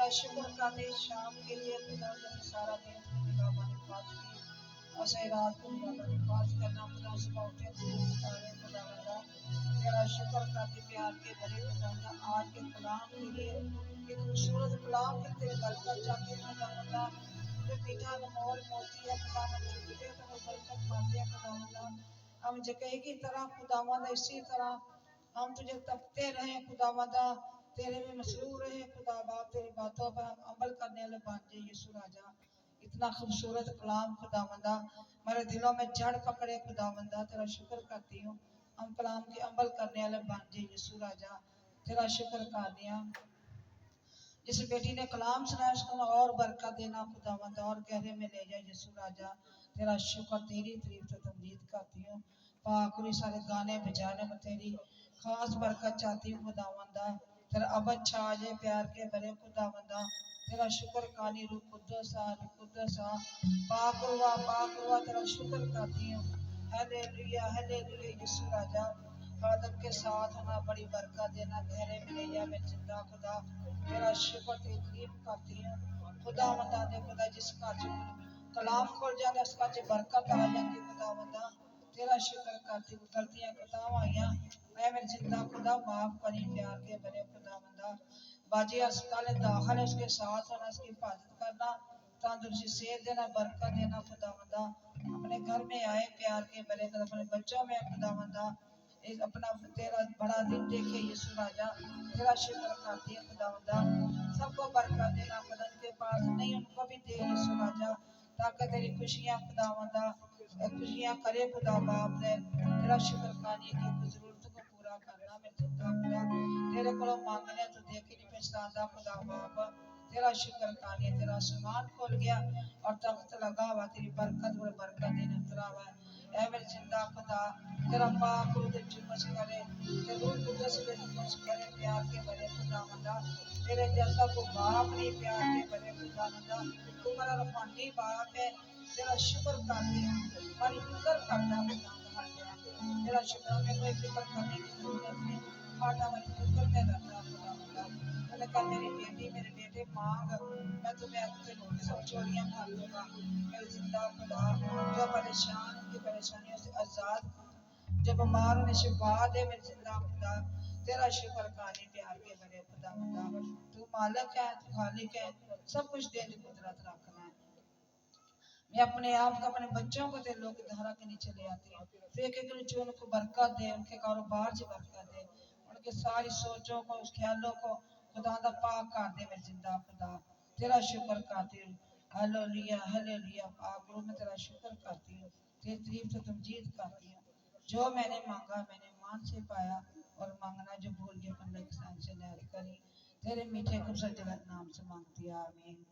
तेरा शुक्र करते शाम के लिए खुदा ने सारा दिन खुदा हमारे पास की और सही रात को खुदा हमारे पास करना खुदा सुबह उठे तारे खुदा बंदा तेरा शुक्र करते प्यार के भरे खुदा बंदा आज के कलाम के लिए एक खूबसूरत कलाम के तेरे बरकत चाहते हैं खुदा बंदा जो पिता अनमोल मोती है खुदा में चुपते तो वो बरकत पाते हैं खुदा बंदा हम जगह की तरह खुदावंद इसी तरह हम तुझे तपते रहे खुदावंदा तेरे में मसरूर रहे खुदा बाप तेरी बातों पर हम अमल करने वाले बन जाए यीशु राजा इतना खूबसूरत कलाम खुदावंदा मेरे दिलों में जड़ पकड़े खुदावंदा तेरा शुक्र करती हूँ हम कलाम के अमल करने वाले बन जाए यीशु राजा तेरा शुक्र करने जिस बेटी ने कलाम सुनाया उसको और बरकत देना खुदावंद और गहरे में ले जाए यीशु राजा तेरा शुक्र तेरी तारीफ तो तमजीद करती हूँ पाकुरी सारे गाने बजाने में तेरी खास बरकत चाहती हूँ खुदावंदा तेरा अब अच्छा आ जाए प्यार के भरे खुदावंदा तेरा शुक्र कानी रूह कुद्दसा पाक हुआ तेरा शुक्र करती हूँ हालेलुया यीशु राजा आदम के साथ होना बड़ी बरकत देना गहरे में ले जा मैं जिंदा खुदा तेरा शुक्र तेरी तारीफ करती हूँ खुदा बंदा दे खुदा जिस घर कलाम खोल जाता उस घर बरकत आ जाती खुदा बंदा तेरा शुक्र करती हूँ गलतियां खताएं आईया मैं मेरे जिंदा खुदा माफ करी प्यार के बने खुदा बंदा बाजी अस्पताल दाखिल है उसके साथ होना उसकी हिफाजत करना तंदुरुस्ती सेहत देना बरकत देना खुदा बंदा अपने घर में आए प्यार के बने खुदा अपने बच्चों में खुदा बंदा एक अपना तेरा बड़ा दिन देखे यीशु राजा तेरा शुक्र करती है खुदावंदा सबको बरकत देना खुदा के पास नहीं उनको भी दे यीशु राजा ताकि तेरी खुशियां खुदावंदा खुशियां करे खुदा बाप ने तेरा शुक्र करनी कि जरूरत को पूरा करना मैं जिंदा खुदा तेरे को मांगने तो देख ही नहीं पछताता खुदा बाप तेरा शुक्र करनी तेरा आसमान खोल गया और तख्त लगा हुआ तेरी बरकत और बरकत देने उतरा हुआ ऐ मेरे जिंदा खुदा तेरा पाक रूह जुम्मस करे तेरे रूह कुदस के जुम्मस करे प्यार के भरे खुदा बंदा तेरे जैसा को बाप नहीं प्यार के भरे खुदा बंदा तू मेरा रूहानी बाप है तेरा शुक्र करती हूँ हमारी फिक्र करता खुदा तेरा शुक्र में कोई फिक्र करने की जरूरत नहीं फाटा हमारी फिक्र में रहता खुदा बंदा मैंने कहा मेरी बेटी मेरे बेटे मांग मैं तुम्हें सब चोरियां मार दूंगा मेरे जिंदा खुदा जो परेशान उनकी परेशानियों से आजाद जब बीमार होने शिफा दे मेरे जिंदा खुदा तेरा शुक्र खाने प्यार के बने खुदा बंदा तू मालिक है तू खालिक है सब कुछ देने की कुदरत रखना है मैं अपने आप को अपने बच्चों को तेरे लोग धारा के नीचे ले आती हूँ तो एक एक नीचे उनको बरकत दे उनके कारोबार से बरकत दे उनके सारी सोचों को उस ख्यालों को खुदा दा पाक कर दे मेरे जिंदा खुदा तेरा शुक्र करती हूँ हालेलुया पाक रूह में तेरा शुक्र करती हूँ तेरी तारीफ से तमजीद करती हूँ जो मैंने मांगा मैंने मान से पाया और मांगना जो भूल गया बंदा किसान से नहर करी तेरे मीठे खूबसूरत जगत नाम से मांगती आमीन।